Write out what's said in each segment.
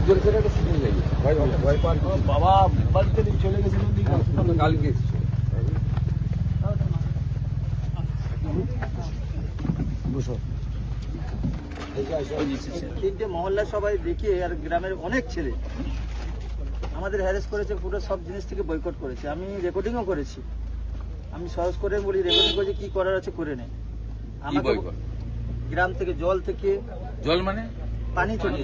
লোকজন ছেড়ে একটা শুটিং যাই ভয় পাওয়ার বাবা বাড়িতে চলে গেছিল কালকে এসছে তিনটে মহল্লা সবাই দেখিয়ে আর গ্রামের অনেক ছেলে আমাদের হ্যারেস করেছে, পুরো সব জিনিস থেকে বয়কট করেছে। আমি রেকর্ডিংও করেছি, আমি সহজ করে বলি রেকর্ডিং করেছি, কি করার আছে করে নেই। আমাকে গ্রাম থেকে জল মানে পানি চলে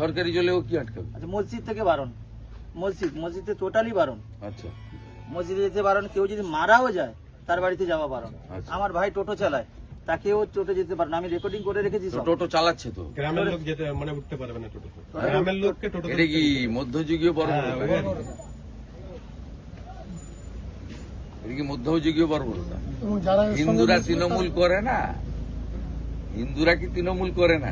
সরকারি জলেও কি আটকাবে? আচ্ছা, মসজিদ থেকে বারণ, মসজিদে টোটালি বারণ। আচ্ছা, মসজিদে যেতে বারণ, কেউ যদি মারাও যায় তার বাড়িতে যাওয়া বারণ। আমার ভাই টোটো চালায়, তাকেও টোটো যেতে পারে না, আমি রেকর্ডিং করে রেখেছি। টোটো চালাচ্ছে তো গ্রামের লোক যেতে মানে উঠতে পারবে না টোটো, গ্রামের লোককে টোটো। এটা কি মধ্যযুগীয় বর্বরতা? এটা কি মধ্যযুগীয় বর্বরতা? হিন্দুরা তৃণমূল করে না? হিন্দুরা কি তৃণমূল করে না?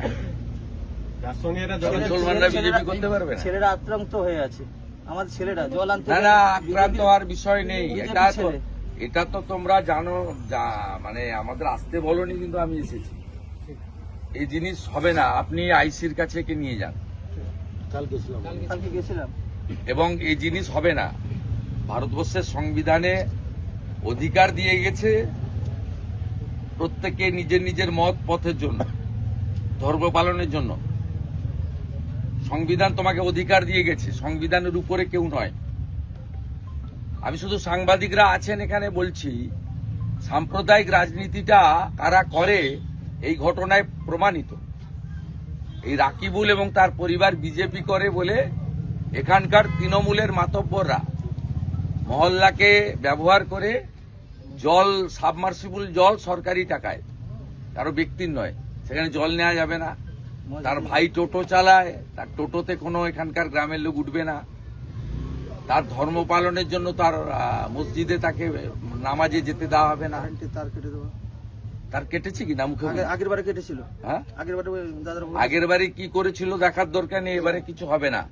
মুসলমানরা বিজেপি করতে পারবে না? ছেলেরা আক্রান্ত হয়ে আছে, আমাদের ছেলেরা জল আনতে। না, আক্রান্ত হওয়ার বিষয় নেই। এটা তো তোমরা জানো, মানে আমাদের আসতে বলনি, কিন্তু আমি এসেছি। এই জিনিস হবে না। আপনি আইসির কাছে কে নিয়ে যান, কালকে গেছিলাম, এবং এই জিনিস হবে না। ভারতবর্ষের সংবিধানে অধিকার দিয়ে গেছে প্রত্যেকে নিজের নিজের মত পথের জন্য, ধর্ম পালনের জন্য। সংবিধান তোমাকে অধিকার দিয়ে গেছে, সংবিধানের উপরে কেউ নয়। আমি শুধু সাংবাদিকরা আছেন এখানে বলছি, সাম্প্রদায়িক রাজনীতিটা কারা করে এই ঘটনায় প্রমাণিত। এই রাকিবুল এবং তার পরিবার বিজেপি করে বলে এখানকার তৃণমূলের মাতব্বররা মহল্লাকে ব্যবহার করে জল, সাবমার্সিবল জল সরকারি টাকায়, কারো ব্যক্তির নয়, সেখানে জল নেওয়া যাবে না। তার ভাই টোটো চালায়, তার টোটোতে কোনো এখানকার গ্রামের লোক উঠবে না। তার ধর্ম পালনের জন্য তার মসজিদে তাকে নামাজে যেতে দেওয়া হবে না। তার কেটেছে কি না মুখে? আগের বারে কেটেছিল। হ্যাঁ, আগের বারে কি করেছিল দেখার দরকার নেই, এবারে কিছু হবে না।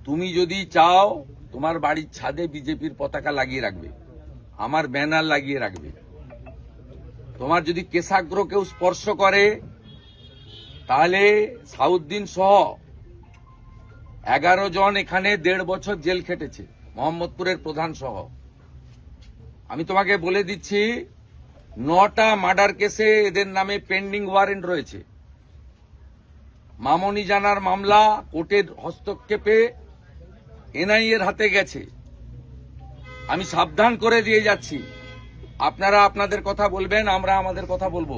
তুমি যদি চাও তোমার বাড়ির ছাদে বিজেপির পতাকা লাগিয়ে রাখবে, আমার ব্যানার লাগিয়ে রাখবে। তোমার যদি কেশাগ্র কেউ স্পর্শ করে তাহলে সাউদ্দিন সহ 11 জন এখানে 1.5 বছর জেল খেটেছে, মোহাম্মদপুরের প্রধান সহ। আমি তোমাকে বলে দিচ্ছি, 9টা মার্ডার কেসে এদের নামে পেন্ডিং ওয়ারেন্ট রয়েছে। মামনি জানার মামলা কোর্টের হস্তক্ষেপে এনআইএর হাতে গেছে। আমি সাবধান করে দিয়ে যাচ্ছি, আপনারা আপনাদের কথা বলবেন, আমরা আমাদের কথা বলবো।